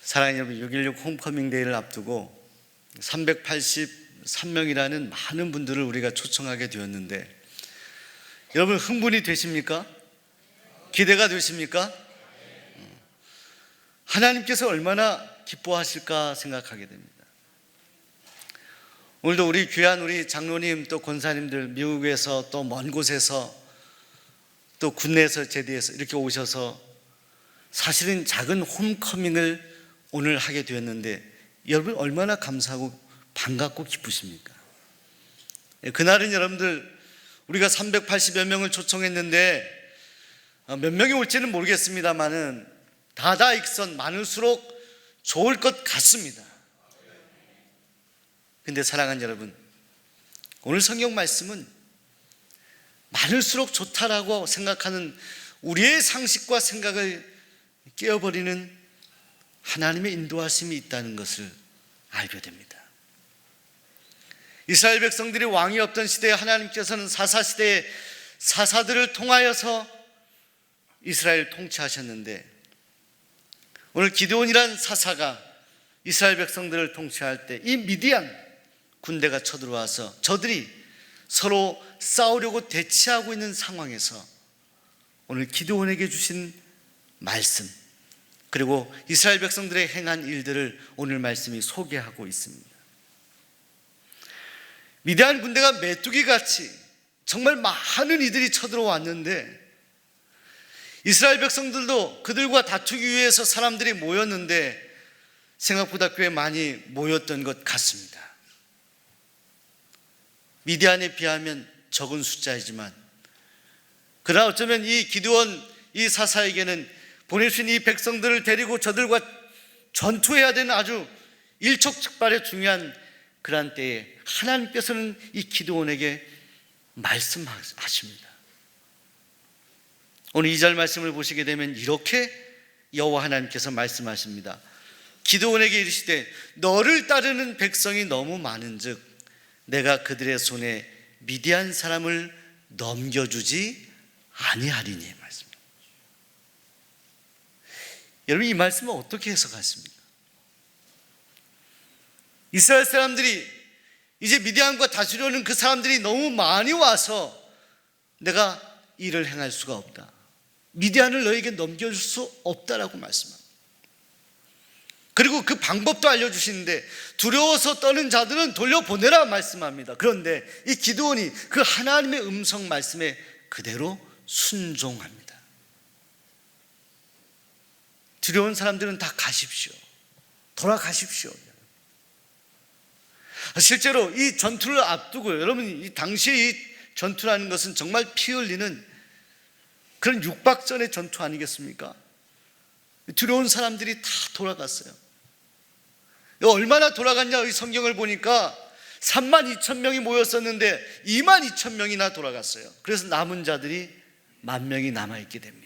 사랑하는 여러분, 6.16 홈커밍 데이를 앞두고 383명이라는 많은 분들을 우리가 초청하게 되었는데, 여러분 흥분이 되십니까? 기대가 되십니까? 하나님께서 얼마나 기뻐하실까 생각하게 됩니다. 오늘도 우리 귀한 우리 장로님 또 권사님들, 미국에서 또 먼 곳에서 또 국내에서 제디에서 이렇게 오셔서 사실은 작은 홈커밍을 오늘 하게 되었는데, 여러분 얼마나 감사하고 반갑고 기쁘십니까? 그날은 여러분들 우리가 380여 명을 초청했는데 몇 명이 올지는 모르겠습니다만은 다다익선 많을수록 좋을 것 같습니다. 근데 사랑하는 여러분, 오늘 성경 말씀은 많을수록 좋다라고 생각하는 우리의 상식과 생각을 깨어버리는 하나님의 인도하심이 있다는 것을 알게 됩니다. 이스라엘 백성들이 왕이 없던 시대에 하나님께서는 사사시대에 사사들을 통하여서 이스라엘을 통치하셨는데, 오늘 기드온이란 사사가 이스라엘 백성들을 통치할 때 이 미디안 군대가 쳐들어와서 저들이 서로 싸우려고 대치하고 있는 상황에서 오늘 기드온에게 주신 말씀, 그리고 이스라엘 백성들의 행한 일들을 오늘 말씀이 소개하고 있습니다. 미디안 군대가 메뚜기같이 정말 많은 이들이 쳐들어왔는데, 이스라엘 백성들도 그들과 다투기 위해서 사람들이 모였는데 생각보다 꽤 많이 모였던 것 같습니다. 미디안에 비하면 적은 숫자이지만, 그러나 어쩌면 이 기드온 이 사사에게는 보내신 이 백성들을 데리고 저들과 전투해야 되는 아주 일촉즉발의 중요한 그러한 때에 하나님께서는 이 기드온에게 말씀하십니다. 오늘 2절 말씀을 보시게 되면 이렇게 여호와 하나님께서 말씀하십니다. 기드온에게 이르시되 너를 따르는 백성이 너무 많은즉 내가 그들의 손에 미디안 사람을 넘겨주지 아니하리니. 말씀. 여러분, 이 말씀은 어떻게 해석하십니까? 이스라엘 사람들이 이제 미디안과 다투려는 그 사람들이 너무 많이 와서 내가 일을 행할 수가 없다, 미디안을 너에게 넘겨줄 수 없다라고 말씀합니다. 그리고 그 방법도 알려주시는데 두려워서 떠는 자들은 돌려보내라 말씀합니다. 그런데 이 기드온이 그 하나님의 음성 말씀에 그대로 순종합니다. 두려운 사람들은 다 가십시오, 돌아가십시오. 실제로 이 전투를 앞두고 여러분, 이 당시에 이 전투라는 것은 정말 피 흘리는 그런 육박전의 전투 아니겠습니까? 두려운 사람들이 다 돌아갔어요. 얼마나 돌아갔냐, 이 성경을 보니까 32,000명이 모였었는데 22,000명이나 돌아갔어요. 그래서 남은 자들이 10,000명이 남아있게 됩니다.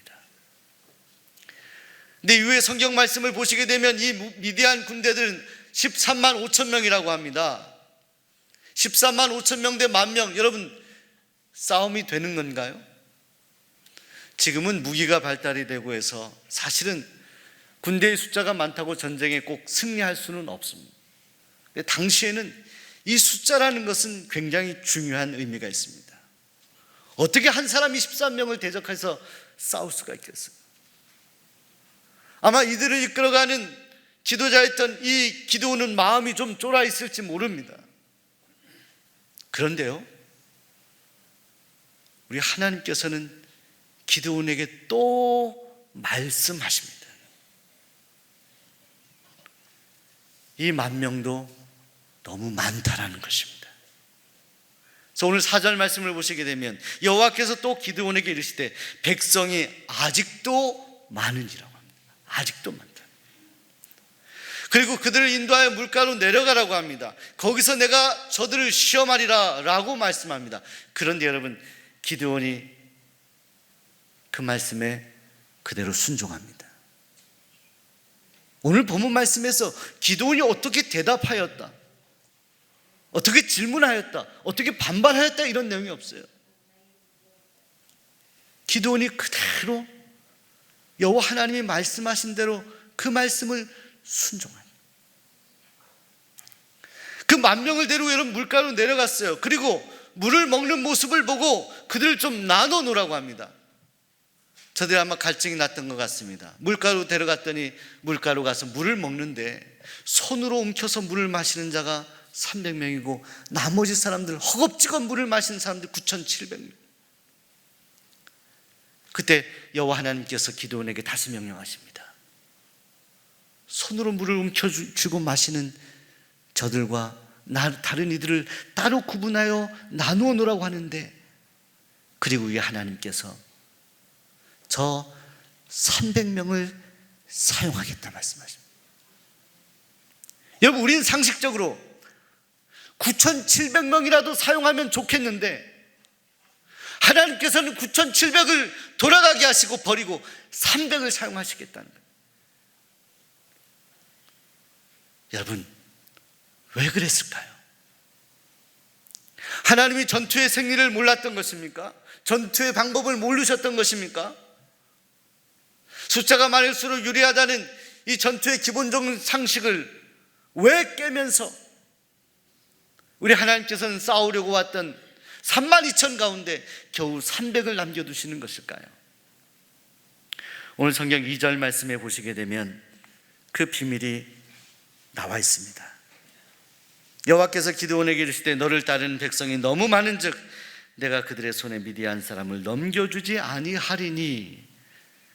근데 이후에 성경 말씀을 보시게 되면 이 미디안 군대들은 13만 5천 명이라고 합니다. 13만 5천 명 대 10,000명, 여러분 싸움이 되는 건가요? 지금은 무기가 발달이 되고 해서 사실은 군대의 숫자가 많다고 전쟁에 꼭 승리할 수는 없습니다. 근데 당시에는 이 숫자라는 것은 굉장히 중요한 의미가 있습니다. 어떻게 한 사람이 13명을 대적해서 싸울 수가 있겠어요? 아마 이들을 이끌어가는 지도자였던 이 기드온은 마음이 좀 쫄아 있을지 모릅니다. 그런데요, 우리 하나님께서는 기드온에게 또 말씀하십니다. 이 10,000명도 너무 많다라는 것입니다. 그래서 오늘 4절 말씀을 보시게 되면 여호와께서 또 기드온에게 이르시되 백성이 아직도 많으니라고 합니다. 아직도 많다. 그리고 그들을 인도하여 물가로 내려가라고 합니다. 거기서 내가 저들을 시험하리라 라고 말씀합니다. 그런데 여러분, 기드온이 그 말씀에 그대로 순종합니다. 오늘 본문 말씀에서 기드온이 어떻게 대답하였다, 어떻게 질문하였다, 어떻게 반발하였다, 이런 내용이 없어요. 기드온이 그대로 여호와 하나님이 말씀하신 대로 그 말씀을 순종한. 그 10,000명을 데리고 여러분 물가로 내려갔어요. 그리고 물을 먹는 모습을 보고 그들을 좀 나눠 놓으라고 합니다. 저들이 아마 갈증이 났던 것 같습니다. 물가로 데려갔더니 물가로 가서 물을 먹는데 손으로 움켜서 물을 마시는 자가 300명이고 나머지 사람들, 허겁지겁 물을 마시는 사람들 9,700명. 그때 여호와 하나님께서 기드온에게 다시 명령하십니다. 손으로 물을 움켜쥐고 마시는 저들과 다른 이들을 따로 구분하여 나누어 놓으라고 하는데, 그리고 이 하나님께서 저 300명을 사용하겠다 말씀하십니다. 여러분, 우리는 상식적으로 9,700명이라도 사용하면 좋겠는데 하나님께서는 9,700을 돌아가게 하시고 버리고 300을 사용하시겠다는 거예요. 여러분, 왜 그랬을까요? 하나님이 전투의 생리를 몰랐던 것입니까? 전투의 방법을 모르셨던 것입니까? 숫자가 많을수록 유리하다는 이 전투의 기본적인 상식을 왜 깨면서 우리 하나님께서는 싸우려고 왔던 32,000 가운데 겨우 300을 남겨두시는 것일까요? 오늘 성경 2절 말씀에 보시게 되면 그 비밀이 나와 있습니다. 여호와께서 기드온에게 이르시되 너를 따르는 백성이 너무 많은즉 내가 그들의 손에 미디안 사람을 넘겨주지 아니하리니.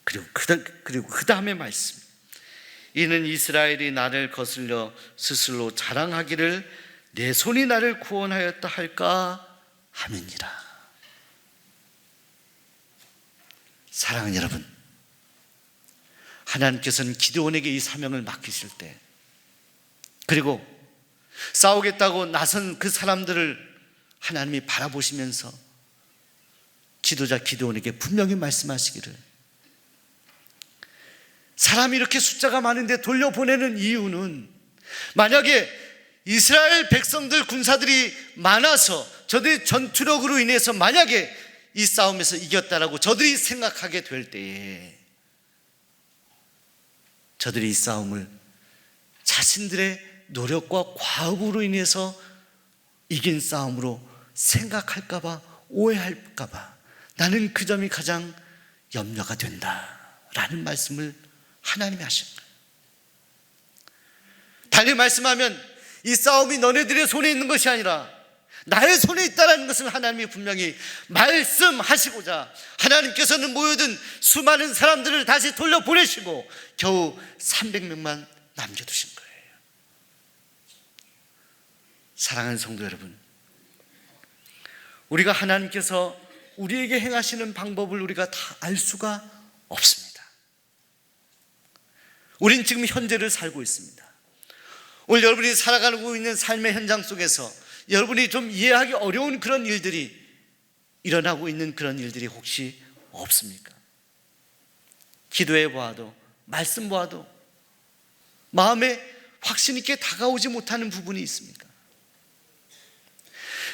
그리고 그 다음에 말씀, 이는 이스라엘이 나를 거슬려 스스로 자랑하기를 내 손이 나를 구원하였다 할까 함이니라. 사랑하는 여러분, 하나님께서는 기드온에게 이 사명을 맡기실 때, 그리고 싸우겠다고 나선 그 사람들을 하나님이 바라보시면서 지도자 기드온에게 분명히 말씀하시기를, 사람이 이렇게 숫자가 많은데 돌려보내는 이유는 만약에 이스라엘 백성들 군사들이 많아서 저들의 전투력으로 인해서 만약에 이 싸움에서 이겼다라고 저들이 생각하게 될 때에 저들이 이 싸움을 자신들의 노력과 과업으로 인해서 이긴 싸움으로 생각할까봐, 오해할까봐 나는 그 점이 가장 염려가 된다라는 말씀을 하나님이 하신 거예요. 달리 말씀하면 이 싸움이 너네들의 손에 있는 것이 아니라 나의 손에 있다는 것을 하나님이 분명히 말씀하시고자 하나님께서는 모여든 수많은 사람들을 다시 돌려보내시고 겨우 300명만 남겨두신 거예요. 사랑하는 성도 여러분, 우리가 하나님께서 우리에게 행하시는 방법을 우리가 다 알 수가 없습니다. 우린 지금 현재를 살고 있습니다. 오늘 여러분이 살아가고 있는 삶의 현장 속에서 여러분이 좀 이해하기 어려운 그런 일들이 일어나고 있는 그런 일들이 혹시 없습니까? 기도해 보아도, 말씀 보아도 마음에 확신 있게 다가오지 못하는 부분이 있습니까?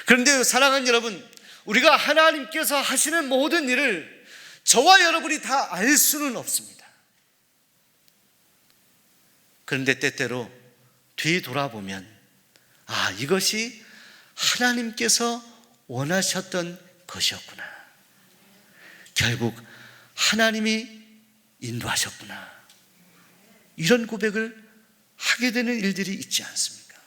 그런데 사랑하는 여러분, 우리가 하나님께서 하시는 모든 일을 저와 여러분이 다 알 수는 없습니다. 그런데 때때로 뒤돌아보면 이것이 하나님께서 원하셨던 것이었구나, 결국 하나님이 인도하셨구나, 이런 고백을 하게 되는 일들이 있지 않습니까?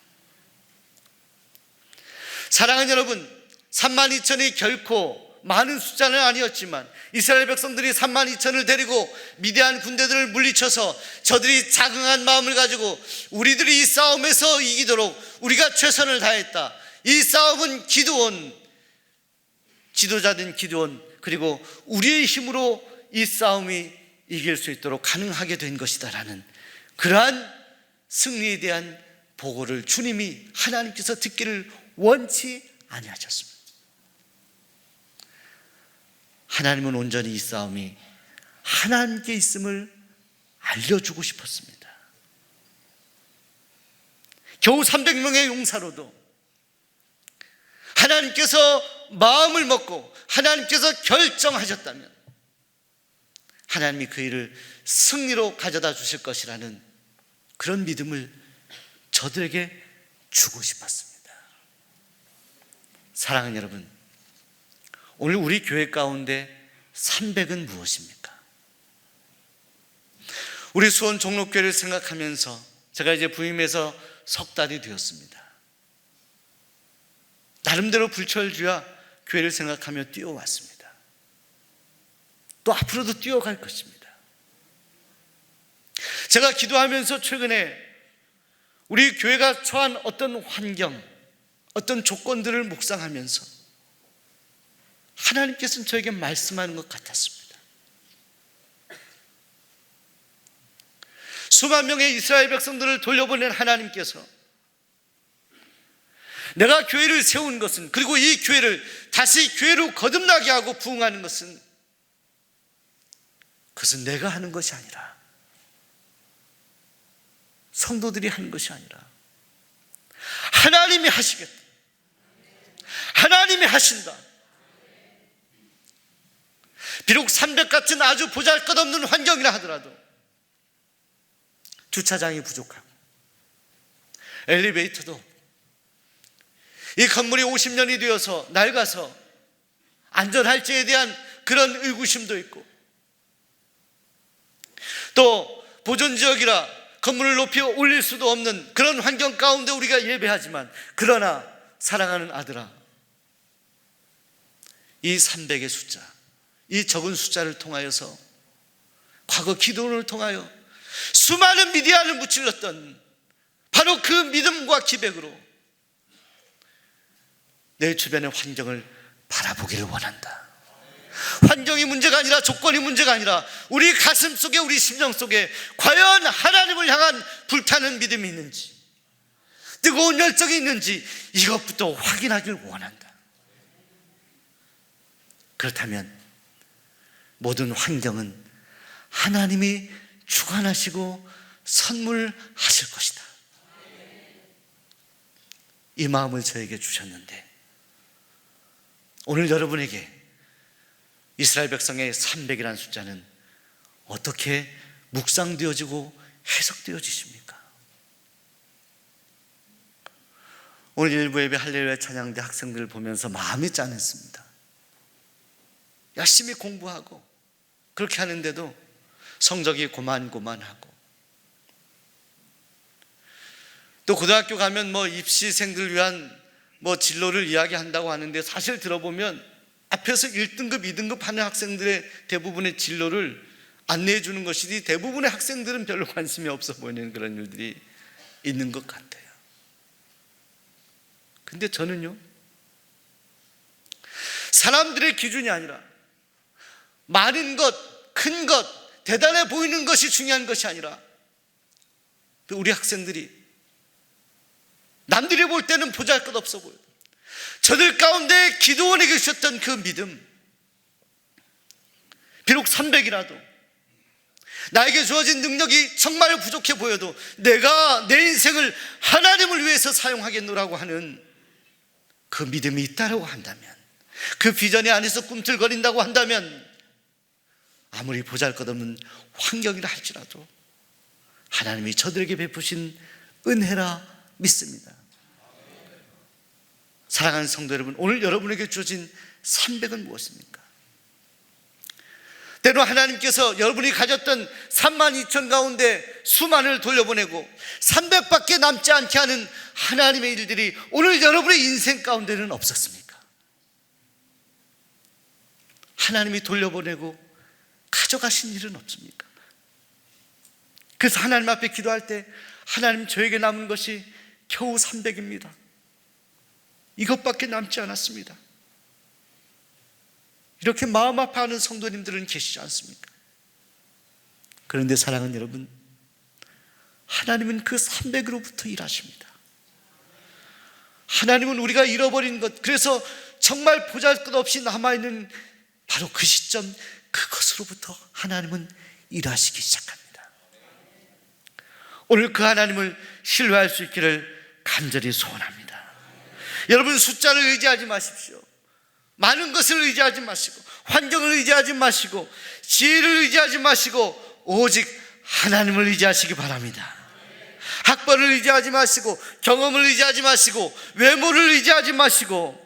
사랑하는 여러분, 32,000이 결코 많은 숫자는 아니었지만 이스라엘 백성들이 32,000을 데리고 미디안 군대들을 물리쳐서 저들이 자긍한 마음을 가지고 우리들이 이 싸움에서 이기도록 우리가 최선을 다했다, 이 싸움은 기드온, 지도자된 기드온, 그리고 우리의 힘으로 이 싸움이 이길 수 있도록 가능하게 된 것이다 라는 그러한 승리에 대한 보고를 주님이, 하나님께서 듣기를 원치 아니하셨습니다. 하나님은 온전히 이 싸움이 하나님께 있음을 알려주고 싶었습니다. 겨우 300명의 용사로도 하나님께서 마음을 먹고 하나님께서 결정하셨다면 하나님이 그 일을 승리로 가져다 주실 것이라는 그런 믿음을 저들에게 주고 싶었습니다. 사랑하는 여러분, 오늘 우리 교회 가운데 300은 무엇입니까? 우리 수원 종로교회를 생각하면서 제가 이제 부임해서 석 달이 되었습니다. 나름대로 불철주야 교회를 생각하며 뛰어왔습니다. 또 앞으로도 뛰어갈 것입니다. 제가 기도하면서 최근에 우리 교회가 처한 어떤 환경, 어떤 조건들을 묵상하면서 하나님께서는 저에게 말씀하는 것 같았습니다. 수만 명의 이스라엘 백성들을 돌려보낸 하나님께서 내가 교회를 세운 것은, 그리고 이 교회를 다시 교회로 거듭나게 하고 부흥하는 것은, 그것은 내가 하는 것이 아니라, 성도들이 하는 것이 아니라 하나님이 하시겠다, 하나님이 하신다. 비록 300 같은 아주 보잘것없는 환경이라 하더라도 주차장이 부족하고 엘리베이터도 없고 이 건물이 50년이 되어서 낡아서 안전할지에 대한 그런 의구심도 있고, 또 보존지역이라 건물을 높이 올릴 수도 없는 그런 환경 가운데 우리가 예배하지만, 그러나 사랑하는 아들아, 이 300의 숫자, 이 적은 숫자를 통하여서 과거 기도를 통하여 수많은 미디안을 무찔렀던 바로 그 믿음과 기백으로 내 주변의 환경을 바라보기를 원한다. 환경이 문제가 아니라, 조건이 문제가 아니라, 우리 가슴 속에, 우리 심령 속에 과연 하나님을 향한 불타는 믿음이 있는지, 뜨거운 열정이 있는지, 이것부터 확인하길 원한다. 그렇다면 모든 환경은 하나님이 주관하시고 선물하실 것이다. 이 마음을 저에게 주셨는데, 오늘 여러분에게 이스라엘 백성의 300이라는 숫자는 어떻게 묵상되어지고 해석되어지십니까? 오늘 일부 예배 할렐루야 찬양대 학생들을 보면서 마음이 짠했습니다. 열심히 공부하고 그렇게 하는데도 성적이 고만고만하고, 또 고등학교 가면 입시생들 위한 진로를 이야기한다고 하는데, 사실 들어보면 앞에서 1등급, 2등급 하는 학생들의 대부분의 진로를 안내해 주는 것이지, 대부분의 학생들은 별로 관심이 없어 보이는 그런 일들이 있는 것 같아요. 근데 저는요, 사람들의 기준이 아니라 많은 것, 큰 것, 대단해 보이는 것이 중요한 것이 아니라, 우리 학생들이 남들이 볼 때는 보잘것없어 보여요. 저들 가운데 기도원에 계셨던 그 믿음, 비록 300이라도 나에게 주어진 능력이 정말 부족해 보여도 내가 내 인생을 하나님을 위해서 사용하겠노라고 하는 그 믿음이 있다고 한다면, 그 비전이 안에서 꿈틀거린다고 한다면, 아무리 보잘것없는 환경이라 할지라도 하나님이 저들에게 베푸신 은혜라 믿습니다. 사랑하는 성도 여러분, 오늘 여러분에게 주어진 300은 무엇입니까? 때로 하나님께서 여러분이 가졌던 32,000 가운데 수만을 돌려보내고 300밖에 남지 않게 하는 하나님의 일들이 오늘 여러분의 인생 가운데는 없었습니까? 하나님이 돌려보내고 가져가신 일은 없습니까? 그래서 하나님 앞에 기도할 때, 하나님, 저에게 남은 것이 겨우 300입니다. 이것밖에 남지 않았습니다. 이렇게 마음 아파하는 성도님들은 계시지 않습니까? 그런데 사랑하는 여러분, 하나님은 그 300으로부터 일하십니다. 하나님은 우리가 잃어버린 것, 그래서 정말 보잘것없이 남아있는 바로 그 시점, 그것으로부터 하나님은 일하시기 시작합니다. 오늘 그 하나님을 신뢰할 수 있기를 간절히 소원합니다. 여러분, 숫자를 의지하지 마십시오. 많은 것을 의지하지 마시고, 환경을 의지하지 마시고, 지혜를 의지하지 마시고, 오직 하나님을 의지하시기 바랍니다. 학벌을 의지하지 마시고, 경험을 의지하지 마시고, 외모를 의지하지 마시고,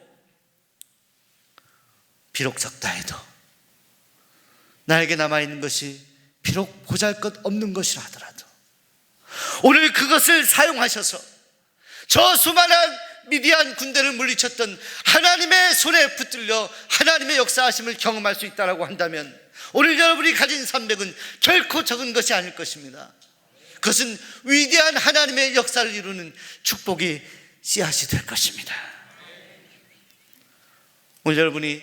비록 적다 해도 나에게 남아있는 것이 비록 보잘것없는 것이라 하더라도 오늘 그것을 사용하셔서 저 수많은 미디안 군대를 물리쳤던 하나님의 손에 붙들려 하나님의 역사하심을 경험할 수 있다고 한다면 오늘 여러분이 가진 300은 결코 적은 것이 아닐 것입니다. 그것은 위대한 하나님의 역사를 이루는 축복이 씨앗이 될 것입니다. 오늘 여러분이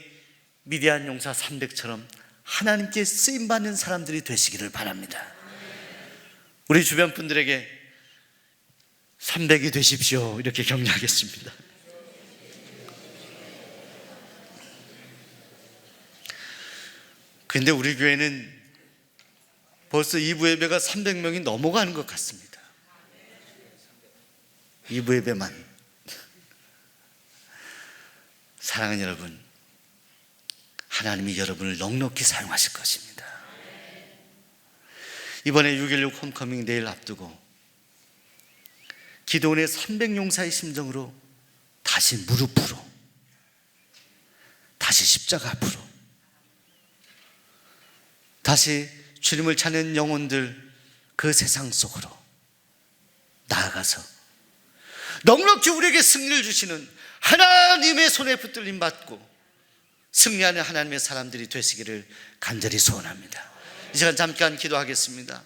미디안 용사 300처럼 하나님께 쓰임받는 사람들이 되시기를 바랍니다. 우리 주변 분들에게 300이 되십시오 이렇게 격려하겠습니다. 그런데 우리 교회는 벌써 2부 예배가 300명이 넘어가는 것 같습니다. 2부 예배만. 사랑하는 여러분, 하나님이 여러분을 넉넉히 사용하실 것입니다. 이번에 6.16 홈커밍 데이를 앞두고 기도원의 300용사의 심정으로 다시 무릎으로, 다시 십자가 앞으로, 다시 주님을 찾는 영혼들 그 세상 속으로 나아가서 넉넉히 우리에게 승리를 주시는 하나님의 손에 붙들림 받고 승리하는 하나님의 사람들이 되시기를 간절히 소원합니다. 이 시간 잠깐 기도하겠습니다.